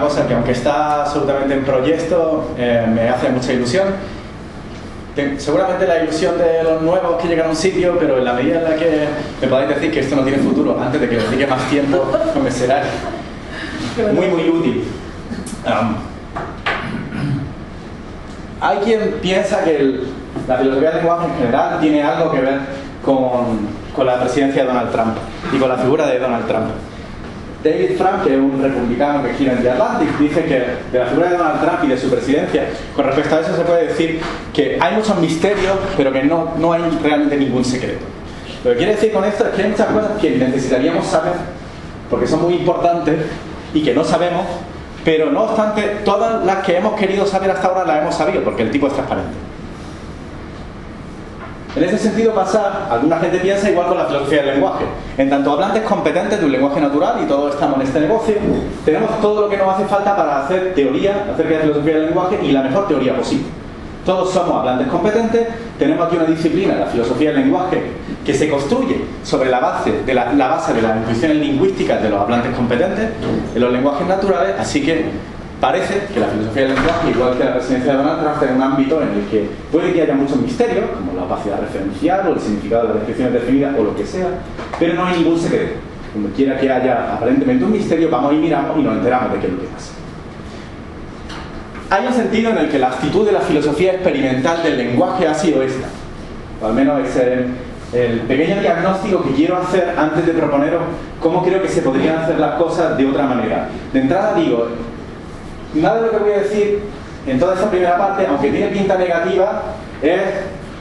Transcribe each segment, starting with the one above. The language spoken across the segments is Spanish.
cosa que, aunque está absolutamente en proyecto, me hace mucha ilusión. Seguramente la ilusión de los nuevos que llegan a un sitio, pero en la medida en la que me podáis decir que esto no tiene futuro, antes de que le dedique más tiempo, me será muy útil. Hay quien piensa que la filosofía del lenguaje en general tiene algo que ver con la presidencia de Donald Trump y con la figura de Donald Trump. David Frank, que es un republicano que gira en The Atlantic, dice que de la figura de Donald Trump y de su presidencia, con respecto a eso se puede decir que hay muchos misterios, pero que no hay realmente ningún secreto. Lo que quiere decir con esto es que hay muchas cosas que necesitaríamos saber, porque son muy importantes y que no sabemos, pero no obstante, todas las que hemos querido saber hasta ahora las hemos sabido, porque el tipo es transparente. En ese sentido pasa, alguna gente piensa igual con la filosofía del lenguaje. En tanto hablantes competentes de un lenguaje natural, y todos estamos en este negocio, tenemos todo lo que nos hace falta para hacer teoría acerca de filosofía del lenguaje y la mejor teoría posible. Todos somos hablantes competentes, tenemos aquí una disciplina, la filosofía del lenguaje, que se construye sobre la base de las intuiciones lingüísticas de los hablantes competentes, de los lenguajes naturales, así que parece que la filosofía del lenguaje, igual que la presidencia de Donald Trump, tiene un ámbito en el que puede que haya muchos misterios, como la opacidad referencial o el significado de las descripciones definidas o lo que sea, pero no hay ningún secreto. Como quiera que haya aparentemente un misterio, vamos y miramos y nos enteramos de qué es lo que pasa. Hay un sentido en el que la actitud de la filosofía experimental del lenguaje ha sido esta, o al menos es el pequeño diagnóstico que quiero hacer antes de proponeros cómo creo que se podrían hacer las cosas de otra manera. De entrada digo, nada de lo que voy a decir en toda esta primera parte, aunque tiene pinta negativa, es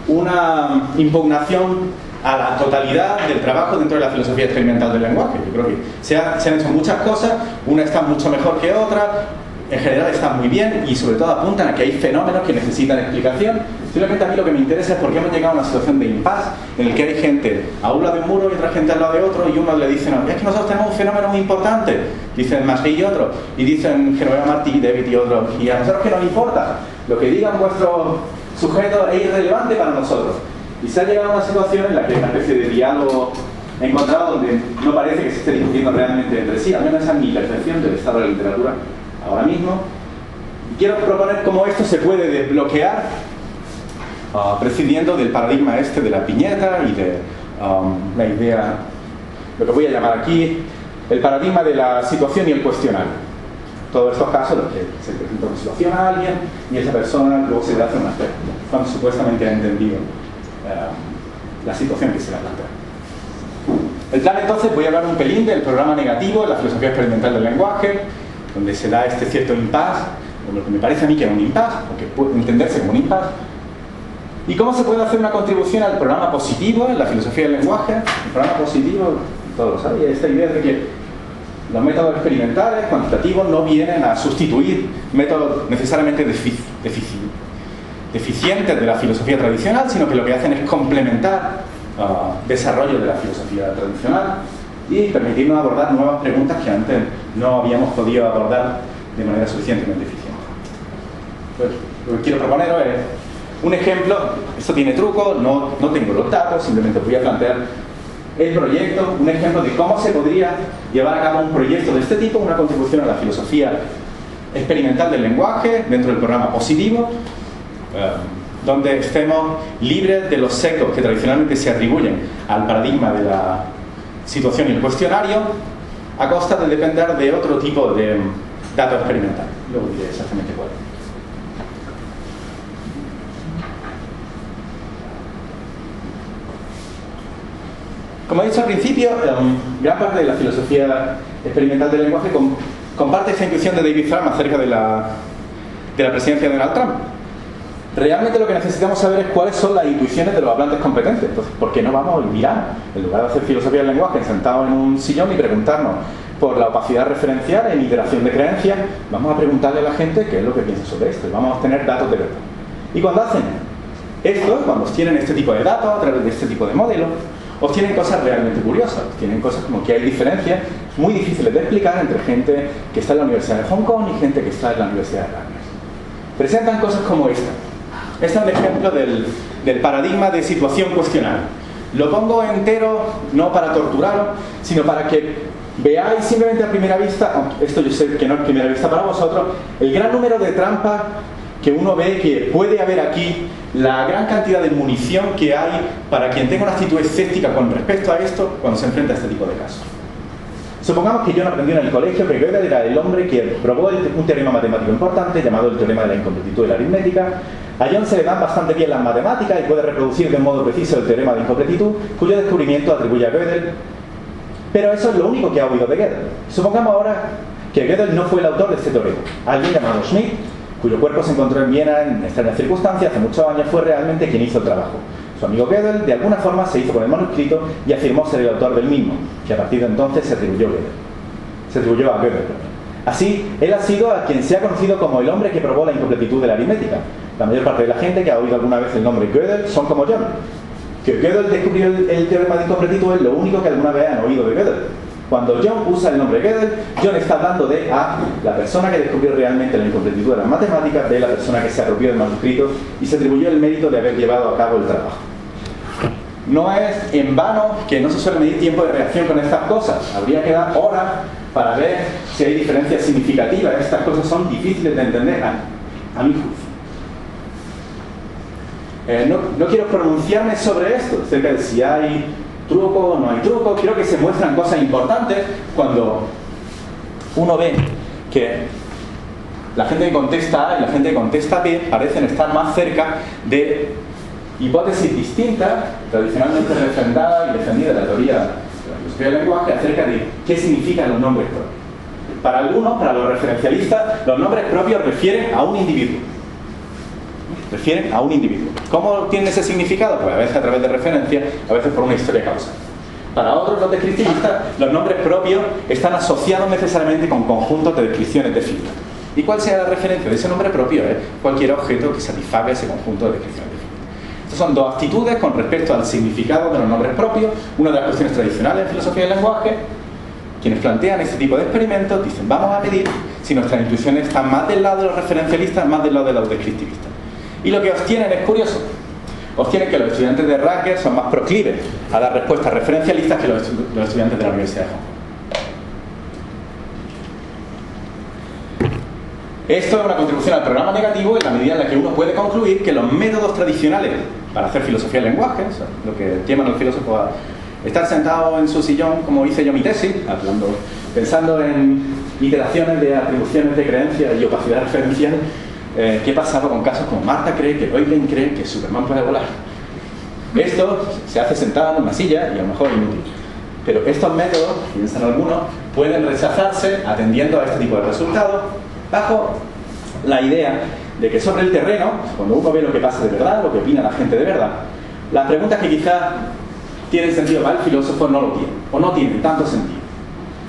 una impugnación a la totalidad del trabajo dentro de la filosofía experimental del lenguaje. Yo creo que se han hecho muchas cosas, una está mucho mejor que otra, en general están muy bien y sobre todo apuntan a que hay fenómenos que necesitan explicación. Simplemente a mí lo que me interesa es por qué hemos llegado a una situación de impasse en el que hay gente a un lado de un muro y otra gente al lado de otro, y uno le dice, no, es que nosotros tenemos un fenómeno muy importante, dicen Masri y otro, y dicen Genoveva Martí, David y otros, y a nosotros que nos importa, lo que digan vuestros sujetos es irrelevante para nosotros. Y se ha llegado a una situación en la que hay una especie de diálogo encontrado donde no parece que se esté discutiendo realmente entre sí, al menos esa es mi percepción del estado de la literatura ahora mismo. Quiero proponer cómo esto se puede desbloquear prescindiendo del paradigma este de la piñeta y de la idea, lo que voy a llamar aquí, el paradigma de la situación y el cuestionario. Todos estos casos, los que se presenta una situación a alguien y esa persona luego se le hace una pregunta, cuando supuestamente ha entendido la situación que se le ha planteado. El plan, entonces, voy a hablar un pelín del programa negativo de la filosofía experimental del lenguaje, donde se da este cierto impasse, o lo que me parece a mí que es un impasse, o que puede entenderse como un impasse, y cómo se puede hacer una contribución al programa positivo en la filosofía del lenguaje. El programa positivo, todos lo saben, esta idea de que los métodos experimentales, cuantitativos, no vienen a sustituir métodos necesariamente deficientes de la filosofía tradicional, sino que lo que hacen es complementar desarrollo de la filosofía tradicional y permitirnos abordar nuevas preguntas que antes no habíamos podido abordar de manera suficientemente eficiente. Pues, lo que quiero proponeros es un ejemplo. Esto tiene truco, no tengo los datos, simplemente voy a plantear el proyecto, un ejemplo de cómo se podría llevar a cabo un proyecto de este tipo, una contribución a la filosofía experimental del lenguaje dentro del programa positivo, donde estemos libres de los sesgos que tradicionalmente se atribuyen al paradigma de la situación y el cuestionario, a costa de depender de otro tipo de datos experimentales. Luego diré exactamente cuál. Como he dicho al principio, gran parte de la filosofía experimental del lenguaje comparte esta intuición de David Frum acerca de la presidencia de Donald Trump. Realmente lo que necesitamos saber es cuáles son las intuiciones de los hablantes competentes. Entonces, ¿por qué no vamos y miramos? En lugar de hacer filosofía del lenguaje sentados en un sillón y preguntarnos por la opacidad referencial en iteración de creencias, vamos a preguntarle a la gente qué es lo que piensa sobre esto y vamos a obtener datos de verdad. Y cuando hacen esto, cuando obtienen este tipo de datos a través de este tipo de modelos, obtienen cosas realmente curiosas. Obtienen cosas como que hay diferencias muy difíciles de explicar entre gente que está en la Universidad de Hong Kong y gente que está en la Universidad de Rutgers. Presentan cosas como esta. Este es un ejemplo del paradigma de situación cuestionario. Lo pongo entero no para torturaros, sino para que veáis simplemente a primera vista, esto yo sé que no es primera vista para vosotros, el gran número de trampas que uno ve que puede haber aquí, la gran cantidad de munición que hay para quien tenga una actitud escéptica con respecto a esto cuando se enfrenta a este tipo de casos. Supongamos que yo no aprendí en el colegio que Gödel era el hombre que probó un teorema matemático importante llamado el teorema de la incompletitud de la aritmética. A John se le dan bastante bien las matemáticas y puede reproducir de modo preciso el teorema de incompletitud, cuyo descubrimiento atribuye a Gödel. Pero eso es lo único que ha oído de Gödel. Supongamos ahora que Gödel no fue el autor de este teorema. Alguien llamado Schmidt, cuyo cuerpo se encontró en Viena en extrañas circunstancias, hace muchos años, fue realmente quien hizo el trabajo. Su amigo Gödel, de alguna forma, se hizo con el manuscrito y afirmó ser el autor del mismo, que a partir de entonces se atribuyó a Gödel. Así, él ha sido a quien se ha conocido como el hombre que probó la incompletitud de la aritmética. La mayor parte de la gente que ha oído alguna vez el nombre Gödel son como John. Que Gödel descubrió el teorema de incompletitud es lo único que alguna vez han oído de Gödel. Cuando John usa el nombre Gödel, John está hablando de A, la persona que descubrió realmente la incompletitud de las matemáticas, B, la persona que se apropió del manuscrito y se atribuyó el mérito de haber llevado a cabo el trabajo. No es en vano que no se suele medir tiempo de reacción con estas cosas. Habría que dar horas para ver si hay diferencias significativas. Estas cosas son difíciles de entender a mi juicio. No quiero pronunciarme sobre esto, acerca de si hay truco o no hay truco. Creo que se muestran cosas importantes cuando uno ve que la gente que contesta A y la gente que contesta B parecen estar más cerca de hipótesis distintas, tradicionalmente refrendadas y defendidas de la teoría de la filosofía del lenguaje, acerca de qué significan los nombres propios. Para algunos, para los referencialistas, los nombres propios refieren a un individuo. ¿Cómo tienen ese significado? Pues a veces a través de referencias, a veces por una historia causal. Para otros, los descriptivistas, los nombres propios están asociados necesariamente con conjuntos de descripciones definidas. ¿Y cuál sea la referencia de ese nombre propio? Es cualquier objeto que satisfaga ese conjunto de descripciones definidas. Estas son dos actitudes con respecto al significado de los nombres propios. Una de las cuestiones tradicionales en filosofía del lenguaje. Quienes plantean este tipo de experimentos dicen, vamos a medir si nuestras intuiciones están más del lado de los referencialistas, más del lado de los descriptivistas. Y lo que obtienen es curioso. Obtienen que los estudiantes de Rutgers son más proclives a dar respuestas referencialistas que los estudiantes de la Universidad de Hong Kong. Esto es una contribución al programa negativo en la medida en la que uno puede concluir que los métodos tradicionales para hacer filosofía del lenguaje, o sea, lo que llaman los filósofos a estar sentado en su sillón, como hice yo mi tesis, pensando en iteraciones de atribuciones de creencias y opacidad referencial. ¿Qué pasaba con casos como Marta cree, que Eugen cree que Superman puede volar? Esto se hace sentado en una silla y a lo mejor es inútil. Pero estos métodos, piensan algunos, pueden rechazarse atendiendo a este tipo de resultados bajo la idea de que sobre el terreno, cuando uno ve lo que pasa de verdad, lo que opina la gente de verdad, las preguntas que quizás tienen sentido para el filósofo no lo tienen, o no tienen tanto sentido.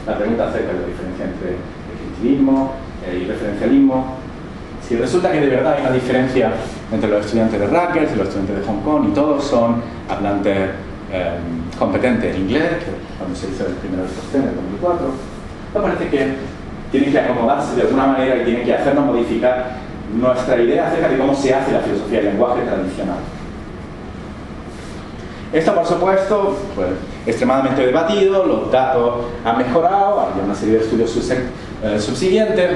La pregunta acerca de la diferencia entre descriptivismo y referencialismo. Si resulta que de verdad hay una diferencia entre los estudiantes de Rutgers y los estudiantes de Hong Kong y todos son hablantes competentes en inglés, que cuando se hizo el primero de Sostén en el 2004, me parece que tienen que acomodarse de alguna manera y tienen que hacernos modificar nuestra idea acerca de cómo se hace la filosofía del lenguaje tradicional. Esto, por supuesto, pues, extremadamente debatido, los datos han mejorado, hay una serie de estudios subsiguientes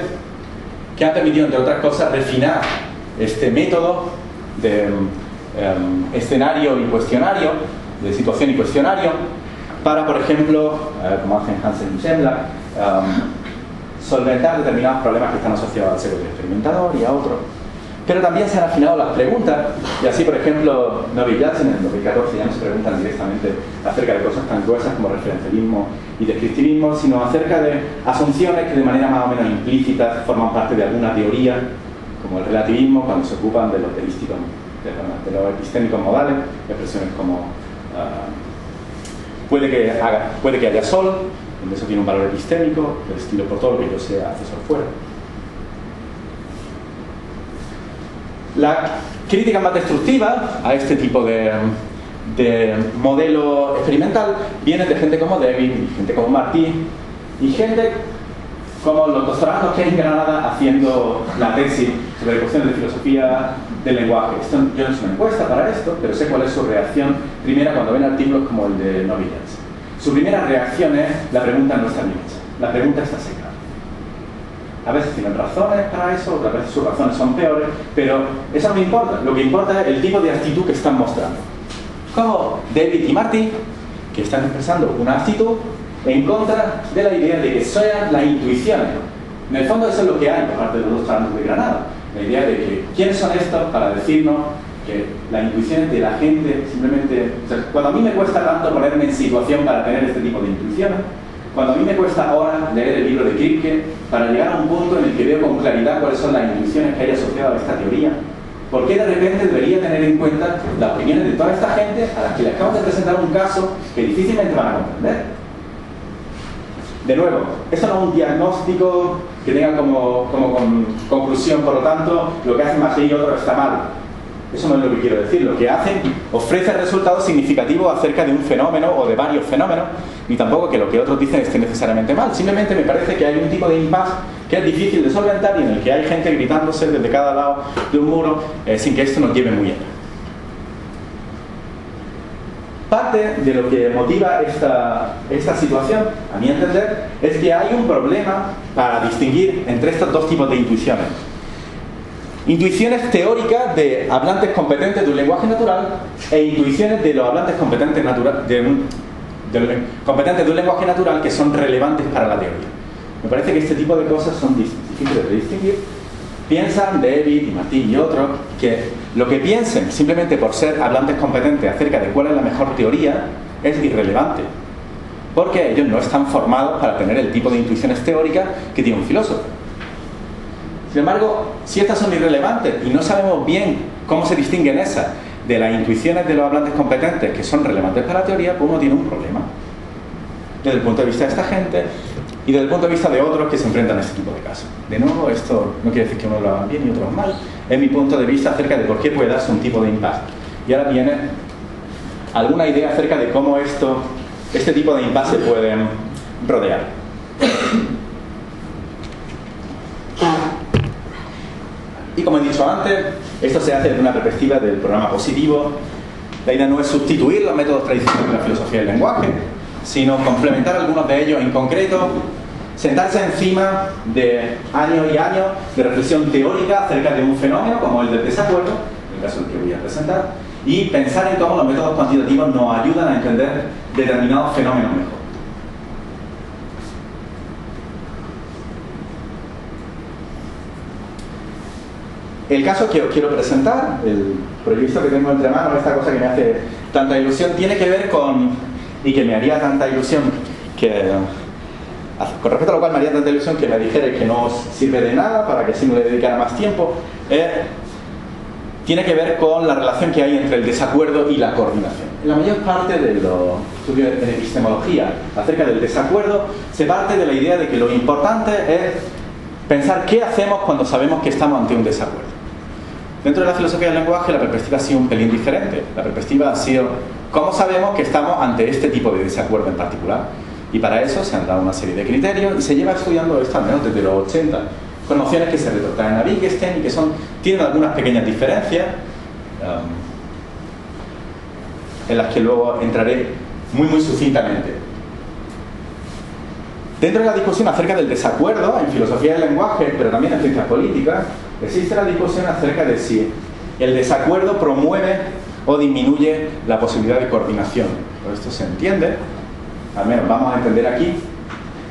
que han permitido, entre otras cosas, refinar este método de escenario y cuestionario, de situación y cuestionario, para, por ejemplo, como hacen Hansen y Schemler, solventar determinados problemas que están asociados al sesgo del experimentador y a otros. Pero también se han afinado las preguntas, y así, por ejemplo, Novi y Yatsen en el 2014 ya no se preguntan directamente acerca de cosas tan gruesas como referencialismo y descriptivismo, sino acerca de asunciones que de manera más o menos implícita forman parte de alguna teoría, como el relativismo, cuando se ocupan de los de los epistémicos modales, expresiones como puede que haya sol, donde eso tiene un valor epistémico, del estilo por todo lo que yo sea hace sol fuera. La crítica más destructiva a este tipo de modelo experimental viene de gente como David, gente como Martí y gente como los doctorandos que hay en Granada haciendo la tesis sobre cuestiones de filosofía del lenguaje. Yo no hice una encuesta para esto, pero sé cuál es su reacción primera cuando ven artículos como el de Novi Yatsen. su primera reacción es: la pregunta no está bien hecha, la pregunta está seca. A veces tienen razones para eso, otras veces sus razones son peores, pero eso no me importa. Lo que importa es el tipo de actitud que están mostrando. Como David y Marty, que están expresando una actitud en contra de la idea de que sean las intuiciones. En el fondo eso es lo que hay, aparte de los dos talentos de Granada. La idea de que quiénes son estos para decirnos que las intuiciones de la gente simplemente... O sea, cuando a mí me cuesta tanto ponerme en situación para tener este tipo de intuiciones, cuando a mí me cuesta horas leer el libro de Kripke para llegar a un punto en el que veo con claridad cuáles son las intuiciones que hay asociadas a esta teoría, ¿por qué de repente debería tener en cuenta las opiniones de toda esta gente a las que les acabo de presentar un caso que difícilmente van a comprender? De nuevo, esto no es un diagnóstico que tenga como conclusión, por lo tanto, lo que hace Magee y otro está mal. Eso no es lo que quiero decir. Lo que hacen ofrece resultados significativos acerca de un fenómeno o de varios fenómenos, ni tampoco que lo que otros dicen esté necesariamente mal. Simplemente me parece que hay un tipo de impasse que es difícil de solventar y en el que hay gente gritándose desde cada lado de un muro sin que esto nos lleve muy allá. Parte de lo que motiva esta situación, a mi entender, es que hay un problema para distinguir entre estos dos tipos de intuiciones. Intuiciones teóricas de hablantes competentes de un lenguaje natural e intuiciones de los hablantes competentes competentes de un lenguaje natural que son relevantes para la teoría. Me parece que este tipo de cosas son difíciles de distinguir. Piensan David y Martín y otros que lo que piensen simplemente por ser hablantes competentes acerca de cuál es la mejor teoría es irrelevante, porque ellos no están formados para tener el tipo de intuiciones teóricas que tiene un filósofo. Sin embargo, si estas son irrelevantes y no sabemos bien cómo se distinguen esas de las intuiciones de los hablantes competentes que son relevantes para la teoría, pues uno tiene un problema desde el punto de vista de esta gente y desde el punto de vista de otros que se enfrentan a este tipo de casos. De nuevo, esto no quiere decir que uno lo haga bien y otros mal, es mi punto de vista acerca de por qué puede darse un tipo de impasse. Y ahora viene alguna idea acerca de cómo este tipo de impasse se pueden rodear. Y como he dicho antes, esto se hace desde una perspectiva del programa positivo. La idea no es sustituir los métodos tradicionales de la filosofía del lenguaje, sino complementar algunos de ellos en concreto, sentarse encima de años y años de reflexión teórica acerca de un fenómeno como el del desacuerdo, en el caso del que voy a presentar, y pensar en cómo los métodos cuantitativos nos ayudan a entender determinados fenómenos mejor. El caso que os quiero presentar, el proyecto que tengo entre manos, esta cosa que me hace tanta ilusión, tiene que ver con, y que me haría tanta ilusión, con respecto a lo cual me haría tanta ilusión que me dijera que no os sirve de nada para que si no le dedicara más tiempo, tiene que ver con la relación que hay entre el desacuerdo y la coordinación. En la mayor parte de los estudios en epistemología acerca del desacuerdo se parte de la idea de que lo importante es pensar qué hacemos cuando sabemos que estamos ante un desacuerdo. Dentro de la filosofía del lenguaje la perspectiva ha sido un pelín diferente. La perspectiva ha sido cómo sabemos que estamos ante este tipo de desacuerdo en particular. Y para eso se han dado una serie de criterios y se lleva estudiando esto al menos desde los 80, con nociones que se retrotraen a Wittgenstein y que tienen algunas pequeñas diferencias en las que luego entraré muy sucintamente. Dentro de la discusión acerca del desacuerdo en filosofía del lenguaje, pero también en ciencias políticas, existe la discusión acerca de si el desacuerdo promueve o disminuye la posibilidad de coordinación. Por esto se entiende, al menos vamos a entender aquí,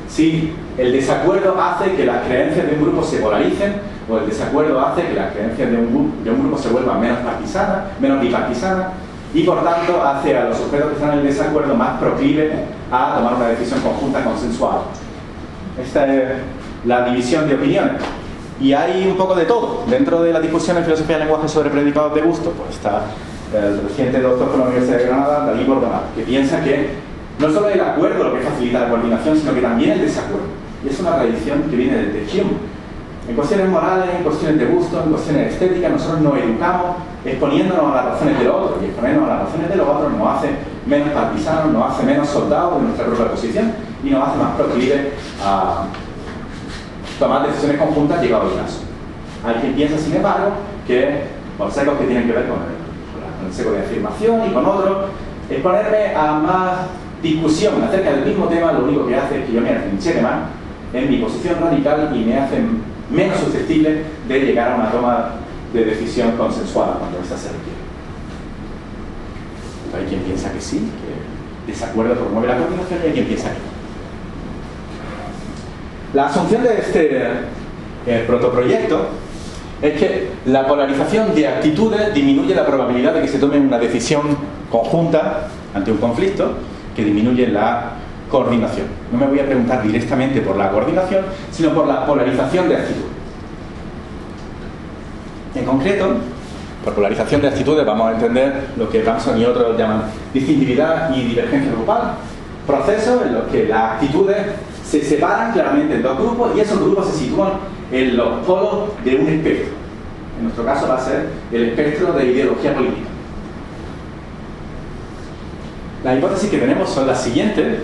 si el desacuerdo hace que las creencias de un grupo se polaricen o el desacuerdo hace que las creencias de un grupo se vuelvan menos bipartisanas y por tanto hace a los sujetos que están en el desacuerdo más proclives a tomar una decisión conjunta consensual. Esta es la división de opiniones. Y hay un poco de todo. Dentro de la discusión en filosofía del lenguaje sobre predicados de gusto, pues está el reciente doctor por la Universidad de Granada, David Bordonat, que piensa que no solo el acuerdo lo que facilita la coordinación, sino que también el desacuerdo. Y es una tradición que viene desde Hume. En cuestiones morales, en cuestiones de gusto, en cuestiones estéticas, nosotros nos educamos exponiéndonos a las razones del otro, y exponernos a las razones de los otros nos hace menos partisanos, nos hace menos soldados de nuestra propia posición y nos hace más proclives a tomar decisiones conjuntas llegado el caso. Hay quien piensa, sin embargo, que por secos que tienen que ver con el seco de afirmación y con otros, exponerme a más discusión acerca del mismo tema lo único que hace es que yo me atrinche más en mi posición radical y me hace menos susceptible de llegar a una toma de decisión consensuada cuando esta se requiere. Hay quien piensa que sí, que el desacuerdo promueve la coordinación, y hay quien piensa que no. La asunción de este protoproyecto es que la polarización de actitudes disminuye la probabilidad de que se tome una decisión conjunta ante un conflicto, que disminuye la coordinación. No me voy a preguntar directamente por la coordinación, sino por la polarización de actitudes. En concreto, por polarización de actitudes vamos a entender lo que Ramson y otros llaman distintividad y divergencia grupal, procesos en los que las actitudes se separan claramente en dos grupos y esos grupos se sitúan en los polos de un espectro. En nuestro caso va a ser el espectro de ideología política. Las hipótesis que tenemos son las siguientes.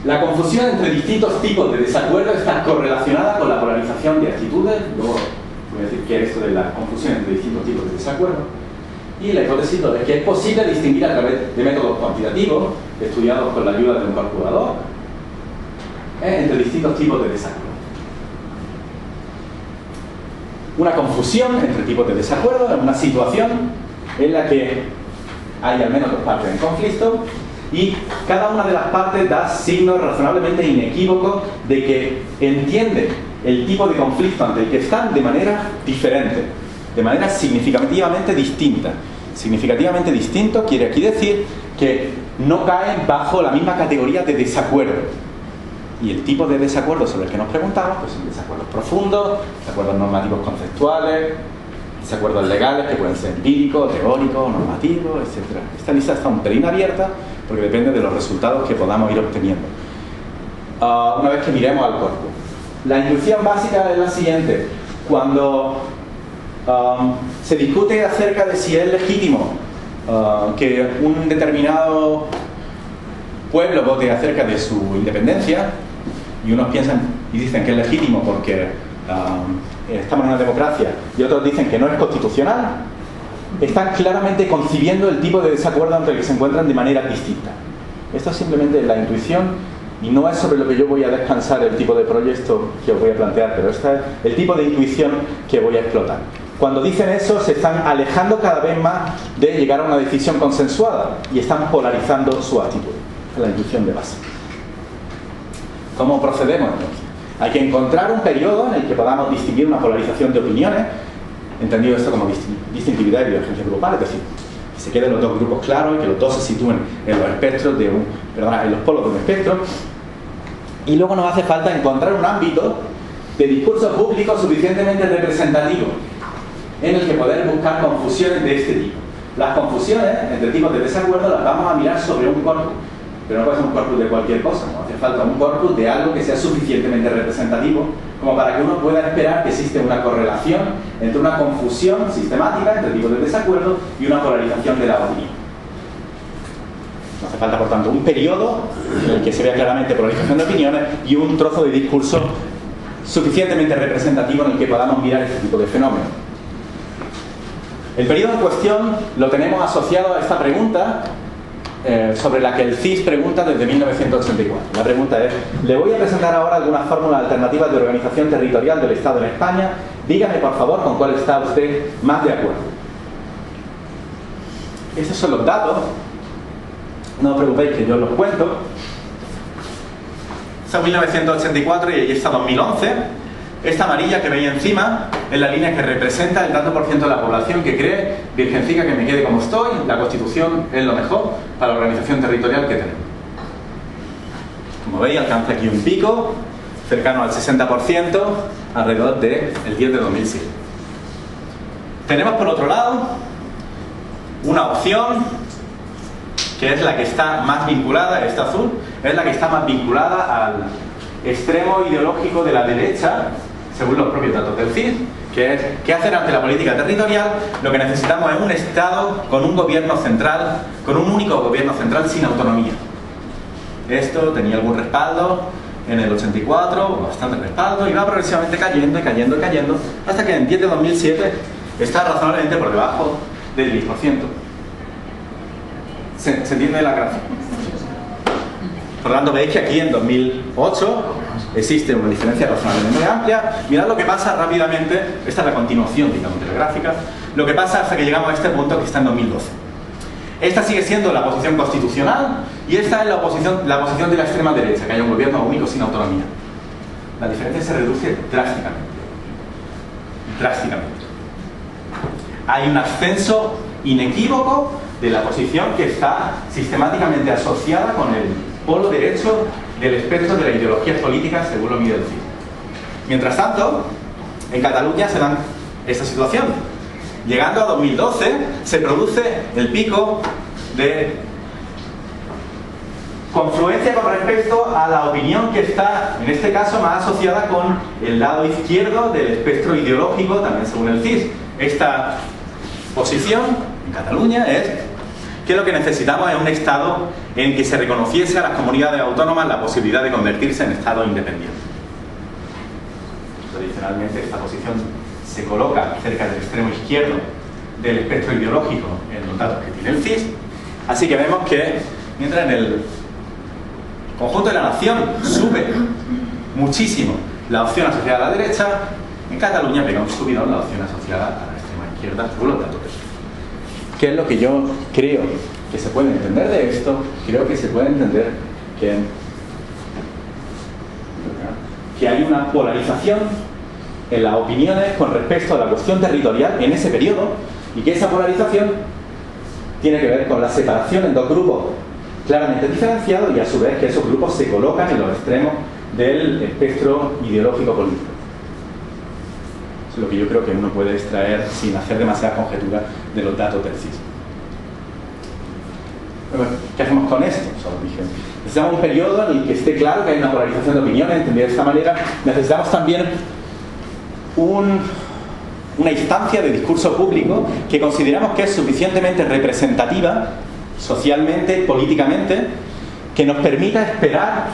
La confusión entre distintos tipos de desacuerdo está correlacionada con la polarización de actitudes. Luego voy a decir qué es esto de la confusión entre distintos tipos de desacuerdo. Y la hipótesis 2 es que es posible distinguir a través de métodos cuantitativos, estudiados con la ayuda de un calculador, entre distintos tipos de desacuerdo. Una confusión entre tipos de desacuerdo es una situación en la que hay al menos dos partes en conflicto y cada una de las partes da signos razonablemente inequívocos de que entienden el tipo de conflicto ante el que están de manera diferente, de manera significativamente distinta. Significativamente distinto quiere aquí decir que no caen bajo la misma categoría de desacuerdo. Y el tipo de desacuerdo sobre el que nos preguntamos pues son desacuerdos profundos, desacuerdos normativos conceptuales, desacuerdos legales que pueden ser empíricos, teóricos, normativos, etc. Esta lista está un pelín abierta porque depende de los resultados que podamos ir obteniendo. Una vez que miremos al corpus. La intuición básica es la siguiente. Cuando se discute acerca de si es legítimo que un determinado pueblo vote acerca de su independencia, y unos piensan y dicen que es legítimo porque estamos en una democracia, y otros dicen que no es constitucional, están claramente concibiendo el tipo de desacuerdo entre el que se encuentran de manera distinta. Esto es simplemente la intuición y no es sobre lo que yo voy a descansar el tipo de proyecto que os voy a plantear, pero este es el tipo de intuición que voy a explotar. Cuando dicen eso, se están alejando cada vez más de llegar a una decisión consensuada y están polarizando su actitud. Es la intuición de base. ¿Cómo procedemos entonces? Hay que encontrar un periodo en el que podamos distinguir una polarización de opiniones, entendido esto como distintividad y divergencia grupal, es decir, que se queden los dos grupos claros y que los dos se sitúen en los espectros de en los polos de un espectro. Y luego nos hace falta encontrar un ámbito de discurso público suficientemente representativo en el que poder buscar confusiones de este tipo. Las confusiones entre tipos de desacuerdo las vamos a mirar sobre un corpus, pero no puede ser un corpus de cualquier cosa, ¿no? Hace falta un corpus de algo que sea suficientemente representativo como para que uno pueda esperar que existe una correlación entre una confusión sistemática entre tipos de desacuerdo y una polarización de la opinión. Hace falta, por tanto, un periodo en el que se vea claramente polarización de opiniones y un trozo de discurso suficientemente representativo en el que podamos mirar este tipo de fenómenos. El periodo en cuestión lo tenemos asociado a esta pregunta sobre la que el CIS pregunta desde 1984. La pregunta es: le voy a presentar ahora algunas fórmulas alternativas de organización territorial del Estado en España. Dígame, por favor, con cuál está usted más de acuerdo. Esos son los datos. No os preocupéis que yo los cuento. Está 1984 y ahí está 2011. Esta amarilla que veis encima es la línea que representa el tanto por ciento de la población que cree, virgencica, que me quede como estoy, la Constitución es lo mejor para la organización territorial que tenemos. Como veis, alcanza aquí un pico cercano al 60% alrededor del 10 de 2007. Tenemos por otro lado una opción que es la que está más vinculada, esta azul, es la que está más vinculada al extremo ideológico de la derecha, según los propios datos del CIS, que es qué hacer ante la política territorial. Lo que necesitamos es un Estado con un gobierno central, con un único gobierno central sin autonomía. Esto tenía algún respaldo en el 84, bastante respaldo, y va progresivamente cayendo y cayendo y cayendo, hasta que en 10 de 2007 está razonablemente por debajo del 10%. ¿Se entiende la gráfica? Por lo tanto, veis que aquí en 2008 existe una diferencia razonablemente amplia. Mirad lo que pasa rápidamente. Esta es la continuación, digamos, de la gráfica. Lo que pasa hasta que llegamos a este punto que está en 2012. Esta sigue siendo la posición constitucional y esta es la posición de la extrema derecha, que haya un gobierno único sin autonomía. La diferencia se reduce drásticamente. Drásticamente. Hay un ascenso inequívoco de la posición que está sistemáticamente asociada con el polo derecho del espectro de las ideologías políticas según lo mide el CIS. Mientras tanto, en Cataluña se da esta situación. Llegando a 2012 se produce el pico de confluencia con respecto a la opinión que está, en este caso, más asociada con el lado izquierdo del espectro ideológico, también según el CIS. Esta posición en Cataluña es que lo que necesitamos es un Estado en que se reconociese a las comunidades autónomas la posibilidad de convertirse en Estado independiente. Tradicionalmente esta posición se coloca cerca del extremo izquierdo del espectro ideológico en los datos que tiene el CIS. Así que vemos que mientras en el conjunto de la nación sube muchísimo la opción asociada a la derecha, en Cataluña pega un subidón la opción asociada a la extrema izquierda según los datos. ¿Qué es lo que yo creo que se puede entender de esto? Creo que se puede entender que hay una polarización en las opiniones con respecto a la cuestión territorial en ese periodo y que esa polarización tiene que ver con la separación en dos grupos claramente diferenciados y a su vez que esos grupos se colocan en los extremos del espectro ideológico político. Eso es lo que yo creo que uno puede extraer sin hacer demasiadas conjeturas de los datos del CIS. ¿Qué hacemos con esto? Solo dije, necesitamos un periodo en el que esté claro que hay una polarización de opiniones, entendida de esta manera. Necesitamos también una instancia de discurso público que consideramos que es suficientemente representativa socialmente, políticamente, que nos permita esperar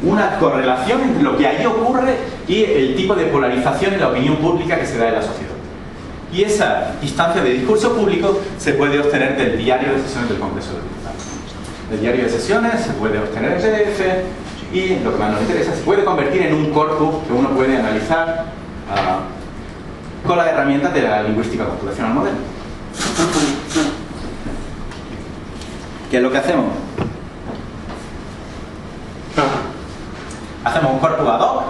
una correlación entre lo que ahí ocurre y el tipo de polarización en la opinión pública que se da en la sociedad. Y esa instancia de discurso público se puede obtener del diario de sesiones del Congreso de los Diputados. Del diario de sesiones se puede obtener en PDF y, lo que más nos interesa, se puede convertir en un corpus que uno puede analizar con las herramientas de la lingüística computacional moderna. ¿Qué es lo que hacemos? Hacemos un corpus ad hoc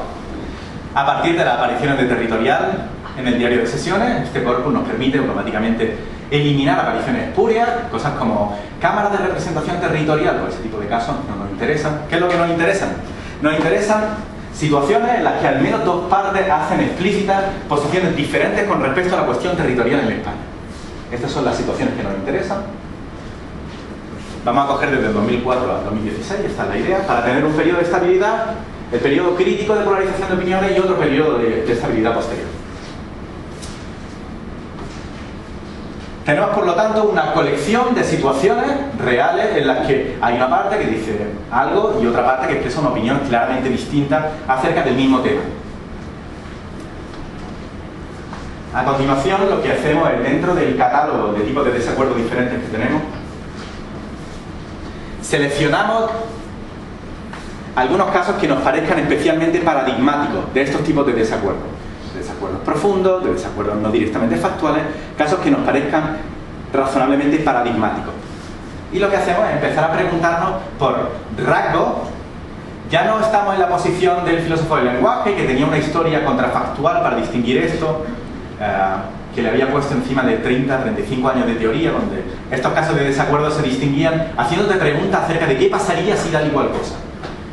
a partir de las apariciones de territorial en el diario de sesiones. Este corpus nos permite automáticamente eliminar apariciones espurias, cosas como cámaras de representación territorial, por ese tipo de casos no nos interesan. ¿Qué es lo que nos interesa? Nos interesan situaciones en las que al menos dos partes hacen explícitas posiciones diferentes con respecto a la cuestión territorial en España. Estas son las situaciones que nos interesan. Vamos a coger desde el 2004 al 2016, esta es la idea, para tener un periodo de estabilidad, el periodo crítico de polarización de opiniones y otro periodo de estabilidad posterior. Tenemos, por lo tanto, una colección de situaciones reales en las que hay una parte que dice algo y otra parte que expresa una opinión claramente distinta acerca del mismo tema. A continuación, lo que hacemos es, dentro del catálogo de tipos de desacuerdo diferentes que tenemos, seleccionamos algunos casos que nos parezcan especialmente paradigmáticos de estos tipos de desacuerdos. De desacuerdos profundos, de desacuerdos no directamente factuales, casos que nos parezcan razonablemente paradigmáticos. Y lo que hacemos es empezar a preguntarnos por rasgos. Ya no estamos en la posición del filósofo del lenguaje, que tenía una historia contrafactual para distinguir esto, que le había puesto encima de 30, 35 años de teoría, donde estos casos de desacuerdo se distinguían haciéndote preguntas acerca de qué pasaría si tal y cual cosa.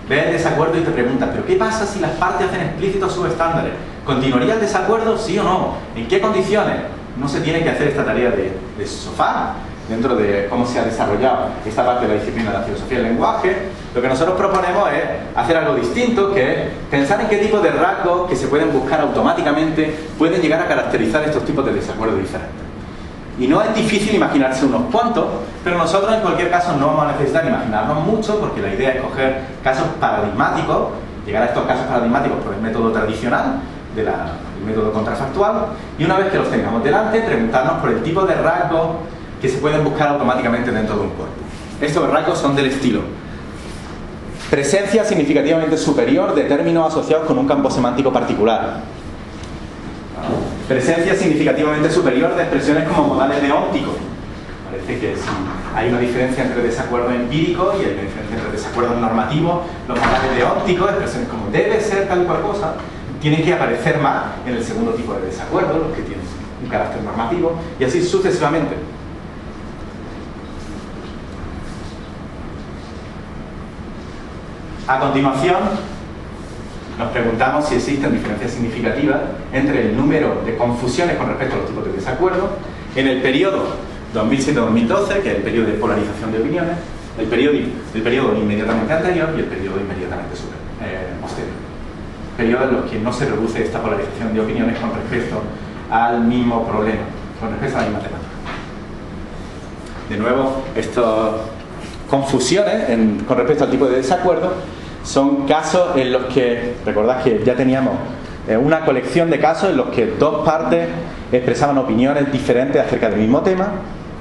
Ves el desacuerdo y te preguntas, ¿pero qué pasa si las partes hacen explícitos sus estándares? ¿Continuaría el desacuerdo, sí o no? ¿En qué condiciones? No se tiene que hacer esta tarea de sofá dentro de cómo se ha desarrollado esta parte de la disciplina de la filosofía del lenguaje. Lo que nosotros proponemos es hacer algo distinto, que es pensar en qué tipo de rasgos que se pueden buscar automáticamente pueden llegar a caracterizar estos tipos de desacuerdos diferentes. Y no es difícil imaginarse unos cuantos, pero nosotros en cualquier caso no vamos a necesitar imaginarnos mucho, porque la idea es coger casos paradigmáticos, llegar a estos casos paradigmáticos por el método tradicional, el método contrafactual, y una vez que los tengamos delante, preguntarnos por el tipo de rasgos que se pueden buscar automáticamente dentro de un corpus. Estos rasgos son del estilo: Presencia significativamente superior de términos asociados con un campo semántico particular. Presencia significativamente superior de expresiones como modales de óptico. Parece que si hay una diferencia entre desacuerdos empíricos y hay una diferencia entre desacuerdos normativos, los modales de óptico, expresiones como debe ser tal y cual cosa, tienen que aparecer más en el segundo tipo de desacuerdo, los que tienen un carácter normativo, y así sucesivamente. A continuación, nos preguntamos si existen diferencias significativas entre el número de confusiones con respecto a los tipos de desacuerdo en el periodo 2007-2012, que es el periodo de polarización de opiniones, el periodo inmediatamente anterior y el periodo inmediatamente posterior. Periodos en los que no se reduce esta polarización de opiniones con respecto al mismo problema, con respecto a la misma temática. De nuevo, estas confusiones con respecto al tipo de desacuerdo son casos en los que, recordad que ya teníamos una colección de casos en los que dos partes expresaban opiniones diferentes acerca del mismo tema,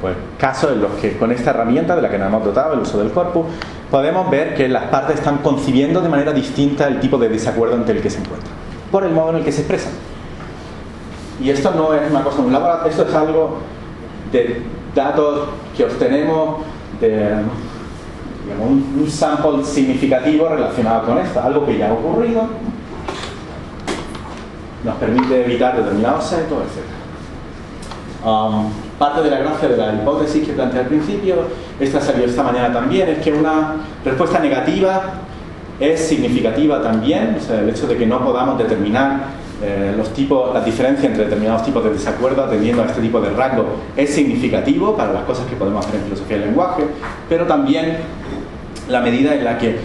pues casos en los que con esta herramienta de la que nos hemos dotado, el uso del corpus, podemos ver que las partes están concibiendo de manera distinta el tipo de desacuerdo entre el que se encuentran, por el modo en el que se expresan. Y esto no es una cosa de un laboratorio, esto es algo de datos que obtenemos de, digamos, un sample significativo relacionado con esto, algo que ya ha ocurrido, nos permite evitar determinados sesgos, etc. Parte de la gracia de la hipótesis que planteé al principio, esta salió esta mañana también, es que una respuesta negativa es significativa también, o sea, el hecho de que no podamos determinar las diferencias entre determinados tipos de desacuerdo atendiendo a este tipo de rango es significativo para las cosas que podemos hacer en filosofía del lenguaje, pero también la medida en la que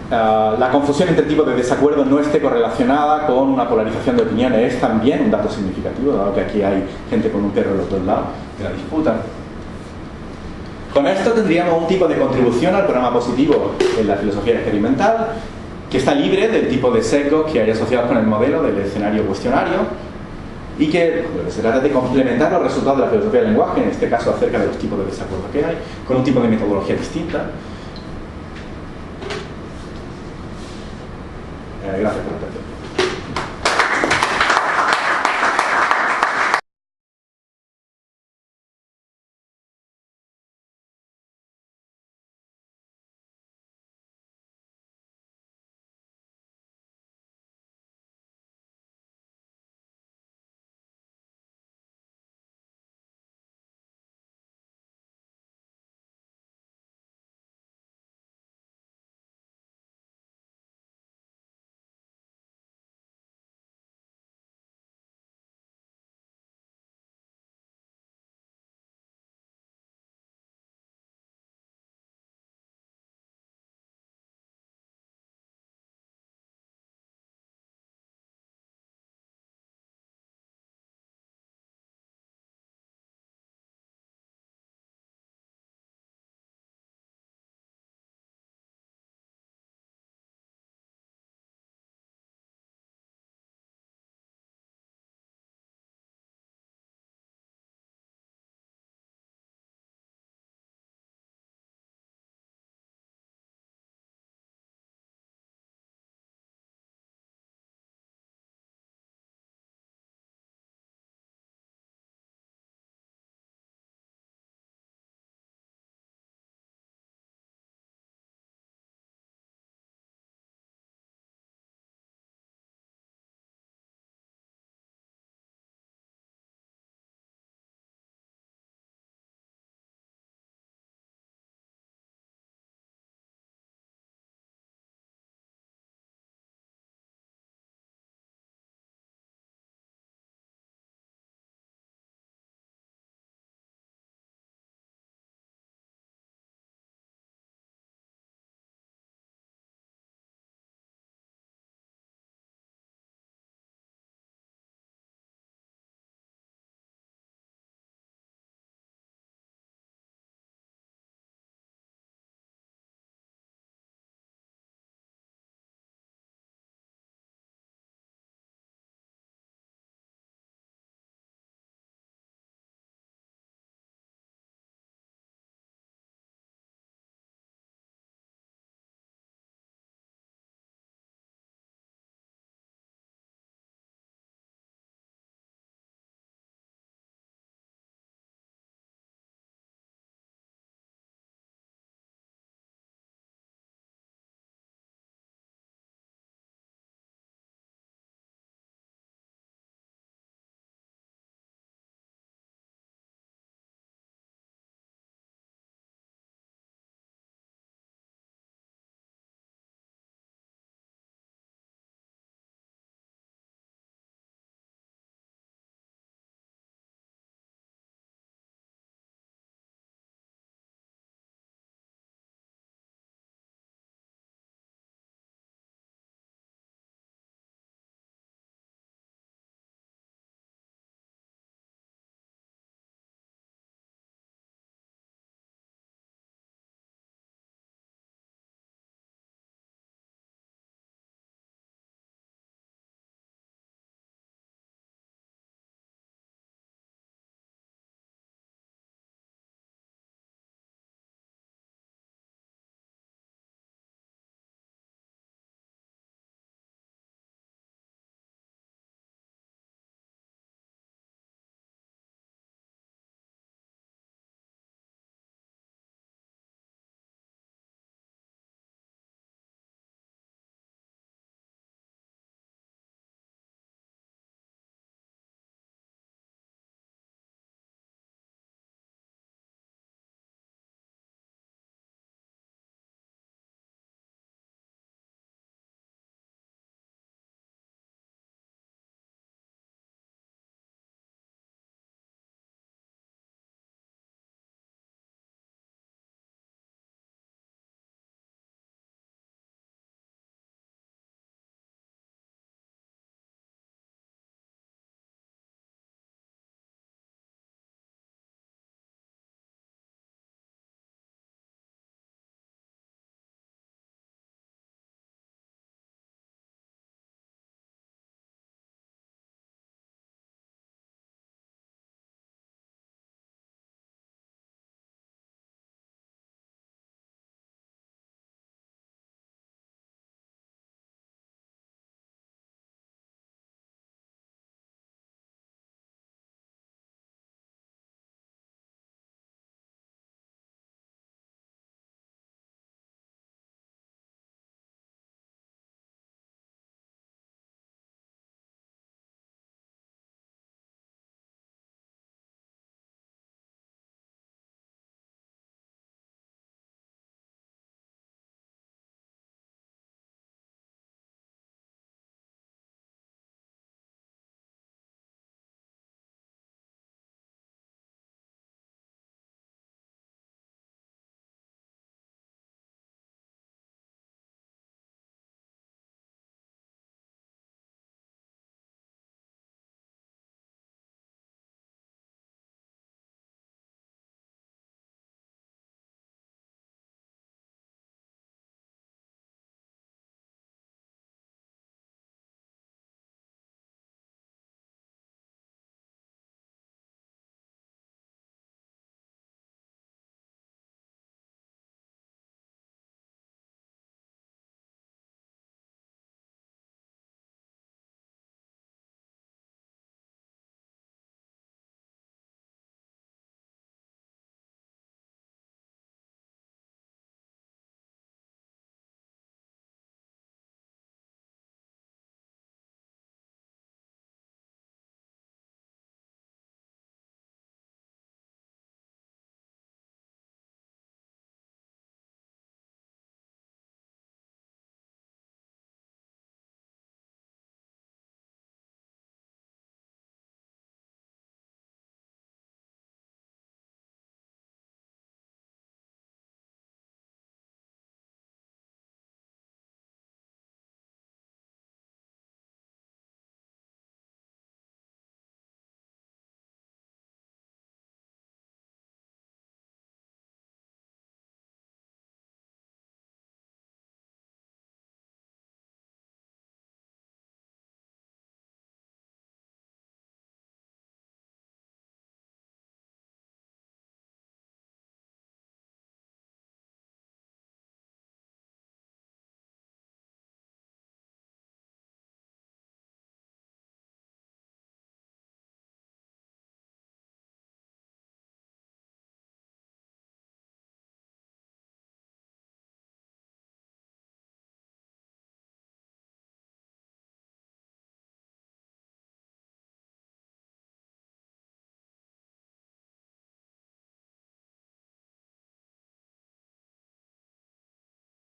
la confusión entre tipos de desacuerdo no esté correlacionada con una polarización de opiniones es también un dato significativo, dado que aquí hay gente con un perro en los dos lados de la disputa. Con esto tendríamos un tipo de contribución al programa positivo en la filosofía experimental que está libre del tipo de sesgos que hay asociados con el modelo del escenario cuestionario y que se trata de complementar los resultados de la filosofía del lenguaje, en este caso acerca de los tipos de desacuerdo que hay, con un tipo de metodología distinta. Gracias por